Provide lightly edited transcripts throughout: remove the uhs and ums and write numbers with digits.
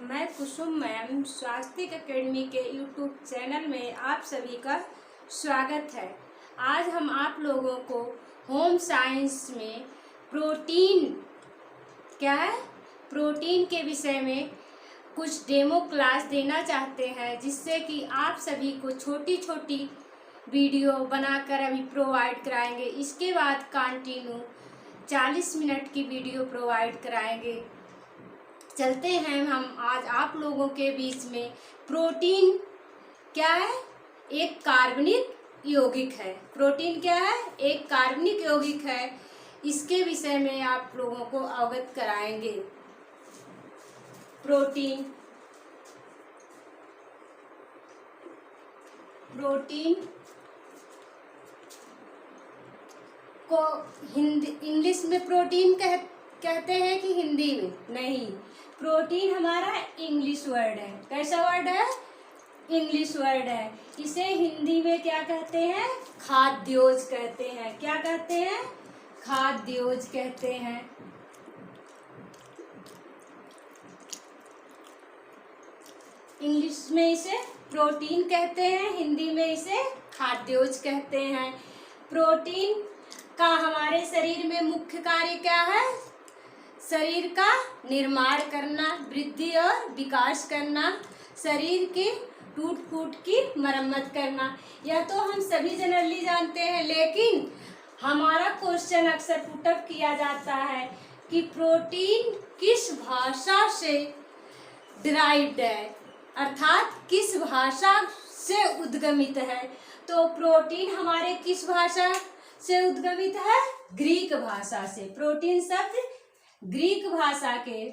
मैं कुसुम मैम स्वास्तिक एकेडमी के YouTube channel में आप सभी का स्वागत है। आज हम आप लोगों को होम साइंस में प्रोटीन प्रोटीन के विषय में कुछ डेमो क्लास देना चाहते हैं, जिससे कि आप सभी को छोटी छोटी वीडियो बनाकर अभी प्रोवाइड कराएंगे। इसके बाद कंटिन्यू 40 मिनट की वीडियो प्रोवाइड कराएंगे। चलते हैं हम आज आप लोगों के बीच में। प्रोटीन क्या है? एक कार्बनिक यौगिक है। प्रोटीन क्या है? एक कार्बनिक यौगिक है। इसके विषय में आप लोगों को अवगत कराएंगे। प्रोटीन को इंग्लिश में प्रोटीन कहते हैं कि हिंदी में? नहीं, प्रोटीन हमारा इंग्लिश वर्ड है। कैसा वर्ड है? इंग्लिश वर्ड है। इसे हिंदी में क्या कहते हैं? खाद्योज कहते हैं। क्या कहते हैं? खाद्योज कहते हैं। इंग्लिश में इसे प्रोटीन कहते हैं, हिंदी में इसे खाद्योज कहते हैं। प्रोटीन का हमारे शरीर में मुख्य कार्य क्या है? शरीर का निर्माण करना, वृद्धि और विकास करना, शरीर के टूट फूट की मरम्मत करना। यह तो हम सभी जनरली जानते हैं, लेकिन हमारा क्वेश्चन अक्सर पुटअप किया जाता है कि प्रोटीन किस भाषा से डिराइव्ड है, अर्थात किस भाषा से उद्गमित है। तो प्रोटीन हमारे किस भाषा से उद्गमित है? ग्रीक भाषा से। प्रोटीन शब्द ग्रीक भाषा के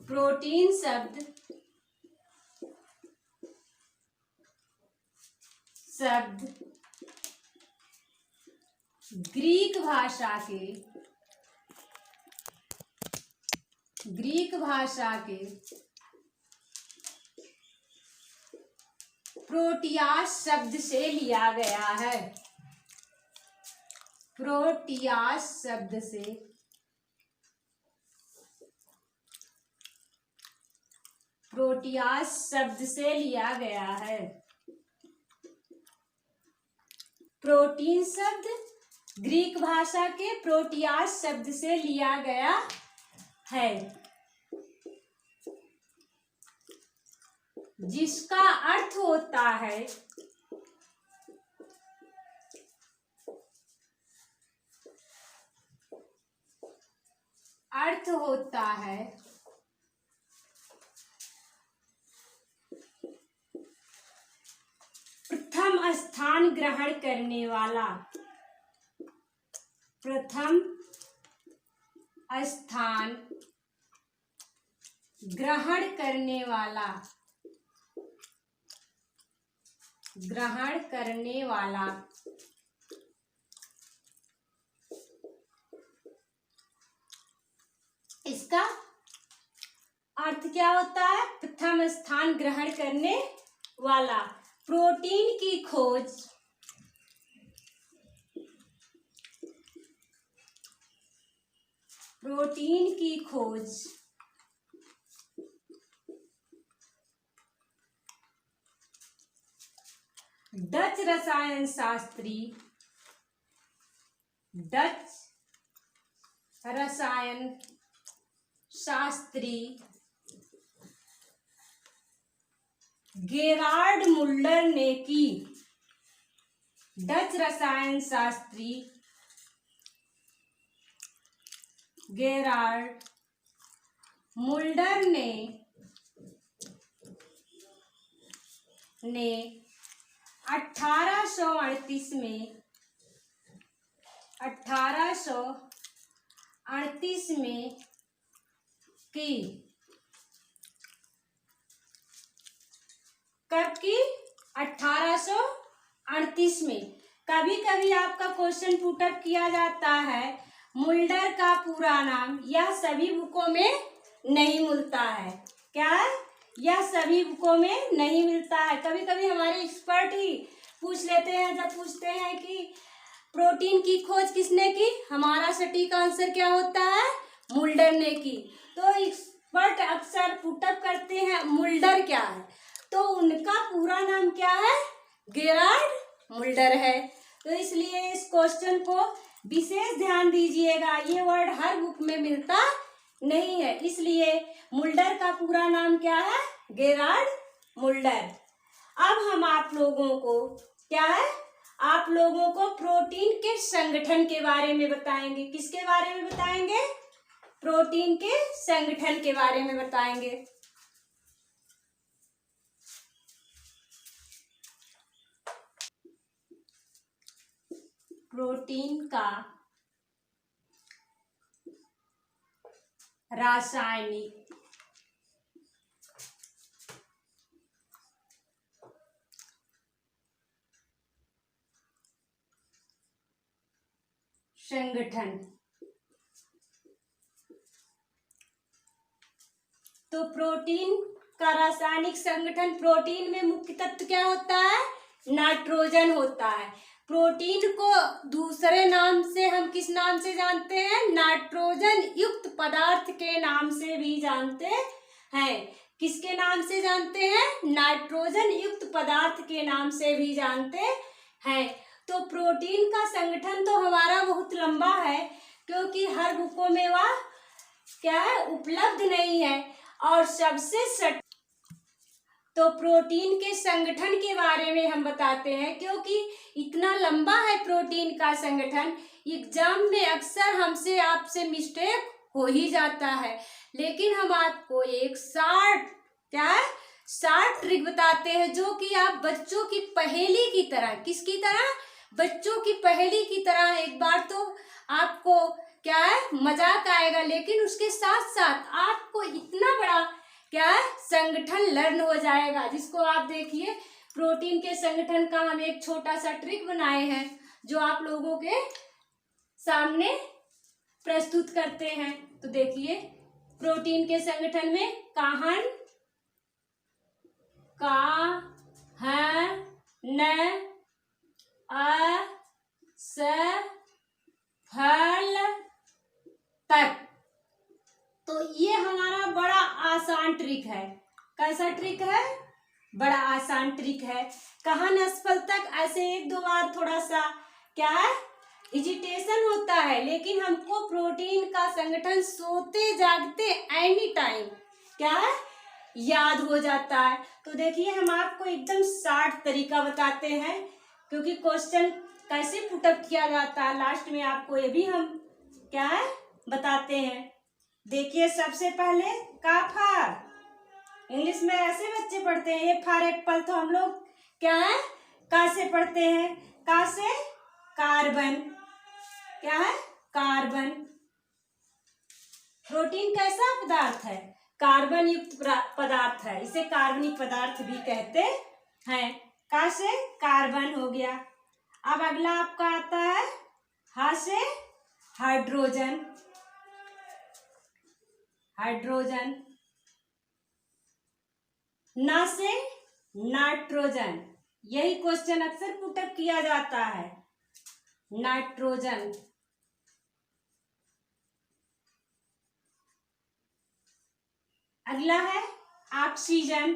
प्रोटीन शब्द ग्रीक भाषा के प्रोटियास शब्द से लिया गया है। प्रोटियास शब्द से लिया गया है। प्रोटीन शब्द ग्रीक भाषा के प्रोटियास शब्द से लिया गया है, जिसका अर्थ होता है प्रथम स्थान ग्रहण करने वाला। प्रथम स्थान ग्रहण करने वाला इसका अर्थ क्या होता है? प्रथम स्थान ग्रहण करने वाला। प्रोटीन की खोज डच रसायन शास्त्री गेरार्ड मुल्डर ने की। डच रसायन शास्त्री गेरार्ड मुल्डर ने 1838 में की। कब की? 1838 में। कभी कभी आपका क्वेश्चन पुटअप किया जाता है मुल्डर का पूरा नाम। यह सभी बुकों में नहीं मिलता है। क्या है? यह सभी बुकों में नहीं मिलता है। कभी कभी हमारे एक्सपर्ट ही पूछ लेते हैं, जब पूछते हैं कि प्रोटीन की खोज किसने की, हमारा सटीक आंसर क्या होता है? मुल्डर ने की। तो अक्सर पुटअप करते हैं मुल्डर क्या है, तो उनका पूरा नाम क्या है, गेरार्ड मुल्डर है। तो इसलिए इस क्वेश्चन को विशेष ध्यान दीजिएगा, ये वर्ड हर बुक में मिलता नहीं है, इसलिए मुल्डर का पूरा नाम क्या है, गेरार्ड मुल्डर। अब हम आप लोगों को क्या है, आप लोगों को प्रोटीन के संगठन के बारे में बताएंगे। किसके बारे में बताएंगे, प्रोटीन के संगठन के बारे में बताएंगे। प्रोटीन का रासायनिक संगठन। तो प्रोटीन का रासायनिक संगठन, प्रोटीन में मुख्य तत्व क्या होता है, नाइट्रोजन होता है। प्रोटीन को दूसरे नाम से हम किस नाम से जानते हैं, नाइट्रोजन युक्त पदार्थ के नाम से भी जानते हैं। किसके नाम से जानते हैं, नाइट्रोजन युक्त पदार्थ के नाम से भी जानते हैं। तो प्रोटीन का संगठन तो हमारा बहुत लंबा है, क्योंकि हर बुकों में वह क्या है, उपलब्ध नहीं है। और सबसे तो प्रोटीन के संगठन के बारे में हम बताते हैं, क्योंकि इतना लंबा है प्रोटीन का संगठन, एग्जाम में अक्सर हमसे आपसे मिस्टेक हो ही जाता है। लेकिन हम आपको एक शॉर्ट ट्रिक बताते हैं, जो कि आप बच्चों की पहेली की तरह, किसकी तरह, बच्चों की पहेली की तरह, एक बार तो आपको क्या है, मजाक आएगा, लेकिन उसके साथ साथ आपको इतना बड़ा क्या है, संगठन लर्न हो जाएगा, जिसको आप देखिए प्रोटीन के संगठन का हम एक छोटा सा ट्रिक बनाए हैं, जो आप लोगों के सामने प्रस्तुत करते हैं। तो देखिए, प्रोटीन के संगठन में काहन, फल तक। तो ये हमारा बड़ा आसान ट्रिक है। कैसा ट्रिक है, बड़ा आसान ट्रिक है। कहन असफल तक ऐसे एक दो बार थोड़ा सा क्या है, इजिटेशन होता है, लेकिन हमको प्रोटीन का संगठन सोते जागते एनी टाइम क्या है, याद हो जाता है। तो देखिए, हम आपको एकदम शॉर्ट तरीका बताते हैं, क्योंकि क्वेश्चन कैसे पुटअप किया जाता है लास्ट में आपको ये भी हम क्या है बताते हैं। देखिए, सबसे पहले का फार, इंग्लिश में ऐसे बच्चे पढ़ते हैं, ये फार एप्पल, तो हम लोग क्या है, का से पढ़ते हैं, का से कार्बन, क्या है, कार्बन। प्रोटीन कैसा पदार्थ है, कार्बन युक्त पदार्थ है, इसे कार्बनिक पदार्थ भी कहते हैं। का से कार्बन हो गया। अब अगला आपका आता है हा से हाइड्रोजन, हाइड्रोजन। ना से नाइट्रोजन, यही क्वेश्चन अक्सर पुटअप किया जाता है, नाइट्रोजन। अगला है ऑक्सीजन,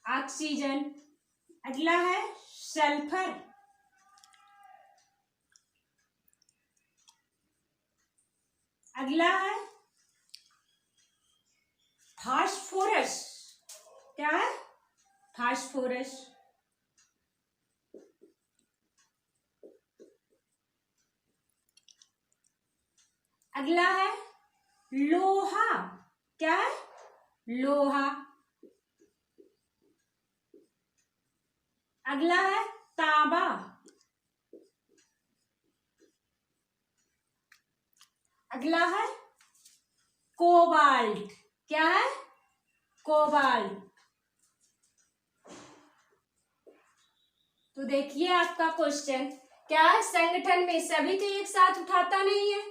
ऑक्सीजन। अगला है सल्फर, अगला है फास्फोरस, क्या है, फास्फोरस। अगला है लोहा, क्या है, लोहा। अगला है तांबा, अगला है कोबाल्ट, क्या है, कोबाल्ट। तो देखिए आपका क्वेश्चन क्या है, संगठन में सभी तो एक साथ उठाता नहीं है।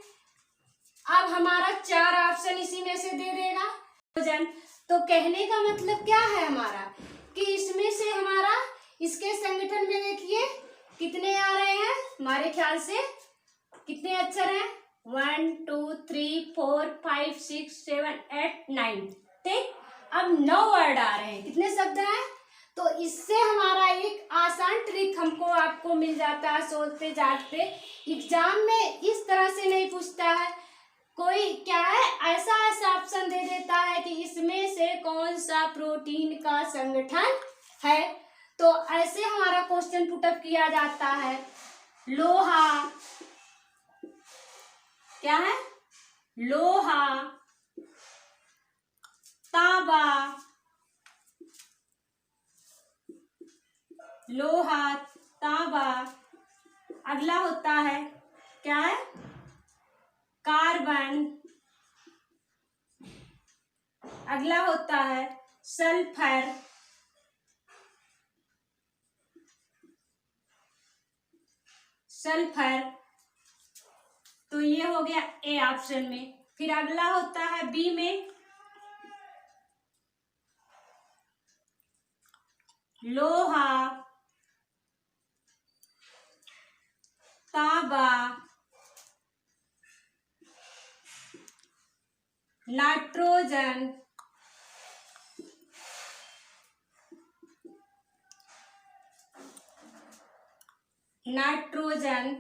अब हमारा 4 ऑप्शन इसी में से दे देगा भोजन। तो कहने का मतलब क्या है हमारा, कि इसमें से हमारा इसके संगठन में देखिए कितने आ रहे हैं, हमारे ख्याल से कितने अक्षर हैं? 1 2 3 4 5 6 7 8 9। ठीक, अब 9 वर्ड आ रहे हैं। कितने शब्द हैं? तो इससे हमारा एक आसान ट्रिक हमको आपको मिल जाता है सोचते जागते। एग्जाम में इस तरह से नहीं पूछता है, कोई क्या है ऐसा ऑप्शन दे देता है कि इसमें से कौन सा प्रोटीन का संगठन है। तो ऐसे हमारा क्वेश्चन पुटअप किया जाता है। लोहा, क्या है? लोहा, तांबा, लोहा, तांबा। अगला होता है क्या है? कार्बन। अगला होता है सल्फर। सल्फर, तो ये हो गया ए ऑप्शन में। फिर अगला होता है बी में लोहा, तांबा, नाइट्रोजन, नाइट्रोजन।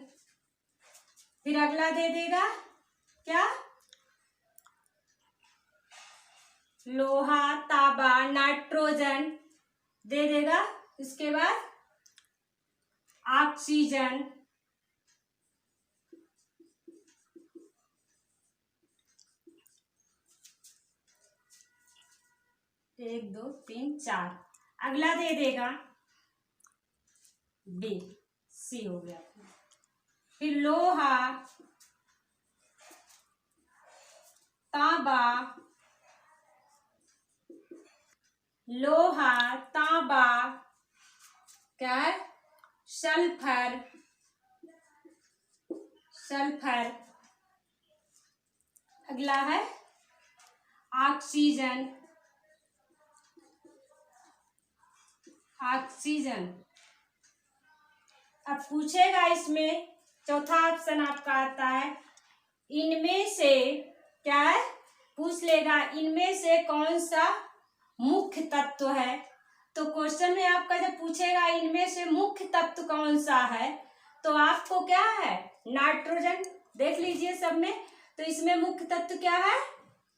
फिर अगला दे देगा क्या? लोहा, तांबा, नाइट्रोजन दे देगा। इसके बाद ऑक्सीजन। 1 2 3 4। अगला दे देगा बी, सी हो गया। फिर लोहा, तांबा, लोहा, तांबा, क्या है? Sulphur, sulphur. अगला है ऑक्सीजन, ऑक्सीजन। अब पूछेगा इसमें चौथा ऑप्शन आपका आता है इनमें से, क्या है? पूछ लेगा इनमें से कौन सा मुख्य तत्व है। तो क्वेश्चन में आपका जब पूछेगा इनमें से मुख्य तत्व कौन सा है, तो आपको क्या है? नाइट्रोजन देख लीजिए सब में। तो इसमें मुख्य तत्व क्या है?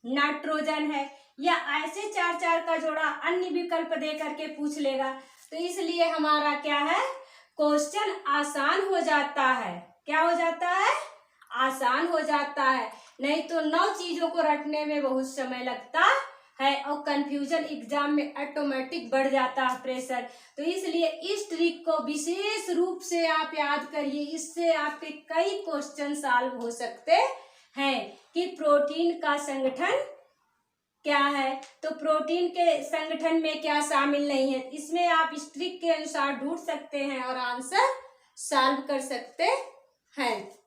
नाइट्रोजन है। या ऐसे 4 4 का जोड़ा अन्य विकल्प दे करके पूछ लेगा। तो इसलिए हमारा क्या है? क्वेश्चन आसान हो जाता है। क्या हो जाता है? आसान हो जाता है। नहीं तो 9 चीजों को रटने में बहुत समय लगता है और कंफ्यूजन एग्जाम में ऑटोमेटिक बढ़ जाता है, प्रेशर। तो इसलिए इस ट्रिक को विशेष रूप से आप याद करिए। इससे आपके कई क्वेश्चन सॉल्व हो सकते हैं कि प्रोटीन का संगठन क्या है। तो प्रोटीन के संगठन में क्या शामिल नहीं है, इसमें आप इस ट्रिक के अनुसार ढूंढ सकते हैं और आंसर सॉल्व कर सकते हैं।